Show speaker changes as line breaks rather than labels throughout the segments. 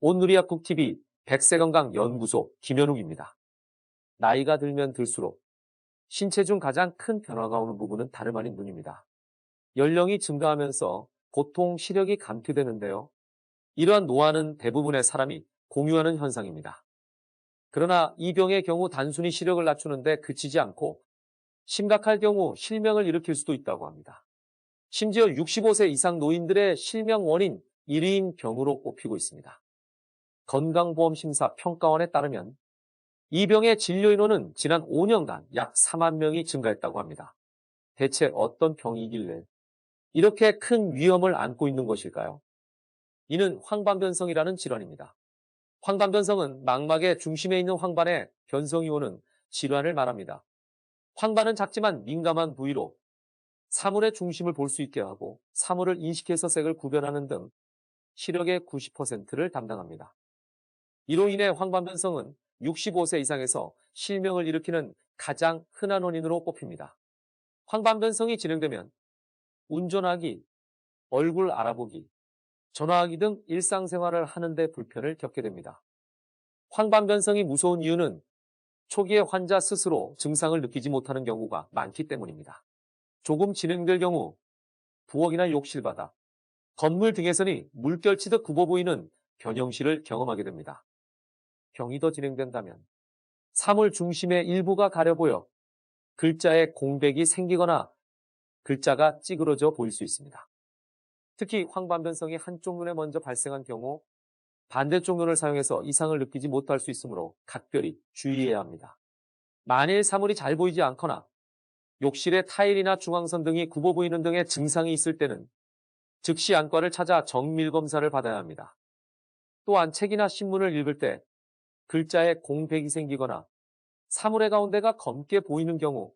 온누리약국TV 백세건강연구소 김현욱입니다. 나이가 들면 들수록 신체 중 가장 큰 변화가 오는 부분은 다름 아닌 눈입니다. 연령이 증가하면서 고통, 시력이 감퇴되는데요. 이러한 노화는 대부분의 사람이 공유하는 현상입니다. 그러나 이 병의 경우 단순히 시력을 낮추는데 그치지 않고 심각할 경우 실명을 일으킬 수도 있다고 합니다. 심지어 65세 이상 노인들의 실명 원인 1위인 병으로 꼽히고 있습니다. 건강보험심사평가원에 따르면 이 병의 진료 인원은 지난 5년간 약 4만 명이 증가했다고 합니다. 대체 어떤 병이길래 이렇게 큰 위험을 안고 있는 것일까요? 이는 황반변성이라는 질환입니다. 황반변성은 망막의 중심에 있는 황반에 변성이 오는 질환을 말합니다. 황반은 작지만 민감한 부위로 사물의 중심을 볼 수 있게 하고 사물을 인식해서 색을 구별하는 등 시력의 90%를 담당합니다. 이로 인해 황반변성은 65세 이상에서 실명을 일으키는 가장 흔한 원인으로 꼽힙니다. 황반변성이 진행되면 운전하기, 얼굴 알아보기, 전화하기 등 일상생활을 하는데 불편을 겪게 됩니다. 황반변성이 무서운 이유는 초기에 환자 스스로 증상을 느끼지 못하는 경우가 많기 때문입니다. 조금 진행될 경우 부엌이나 욕실 바닥, 건물 등에서는 물결치듯 굽어 보이는 변형실을 경험하게 됩니다. 병이 더 진행된다면 사물 중심의 일부가 가려 보여 글자에 공백이 생기거나 글자가 찌그러져 보일 수 있습니다. 특히 황반변성이 한쪽 눈에 먼저 발생한 경우 반대쪽 눈을 사용해서 이상을 느끼지 못할 수 있으므로 각별히 주의해야 합니다. 만일 사물이 잘 보이지 않거나 욕실의 타일이나 중앙선 등이 굽어 보이는 등의 증상이 있을 때는 즉시 안과를 찾아 정밀 검사를 받아야 합니다. 또한 책이나 신문을 읽을 때 글자에 공백이 생기거나 사물의 가운데가 검게 보이는 경우,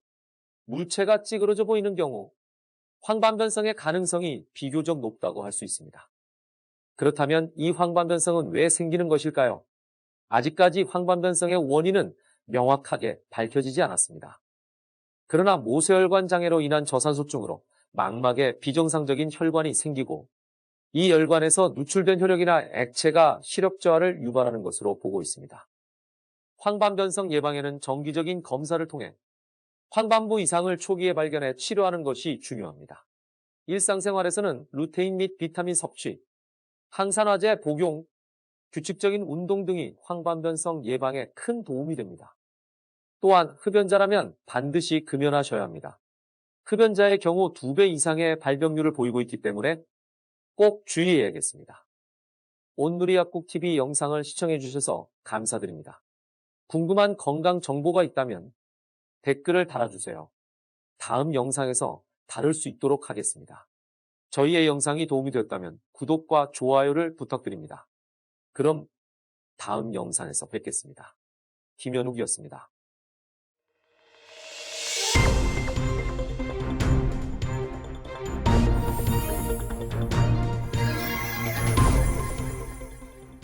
물체가 찌그러져 보이는 경우 황반변성의 가능성이 비교적 높다고 할 수 있습니다. 그렇다면 이 황반변성은 왜 생기는 것일까요? 아직까지 황반변성의 원인은 명확하게 밝혀지지 않았습니다. 그러나 모세혈관 장애로 인한 저산소증으로 망막에 비정상적인 혈관이 생기고 이 혈관에서 누출된 혈액이나 액체가 시력 저하를 유발하는 것으로 보고 있습니다. 황반변성 예방에는 정기적인 검사를 통해 황반부 이상을 초기에 발견해 치료하는 것이 중요합니다. 일상생활에서는 루테인 및 비타민 섭취, 항산화제 복용, 규칙적인 운동 등이 황반변성 예방에 큰 도움이 됩니다. 또한 흡연자라면 반드시 금연하셔야 합니다. 흡연자의 경우 2배 이상의 발병률을 보이고 있기 때문에 꼭 주의해야겠습니다. 온누리약국TV 영상을 시청해 주셔서 감사드립니다. 궁금한 건강 정보가 있다면 댓글을 달아주세요. 다음 영상에서 다룰 수 있도록 하겠습니다. 저희의 영상이 도움이 되었다면 구독과 좋아요를 부탁드립니다. 그럼 다음 영상에서 뵙겠습니다. 김현욱이었습니다.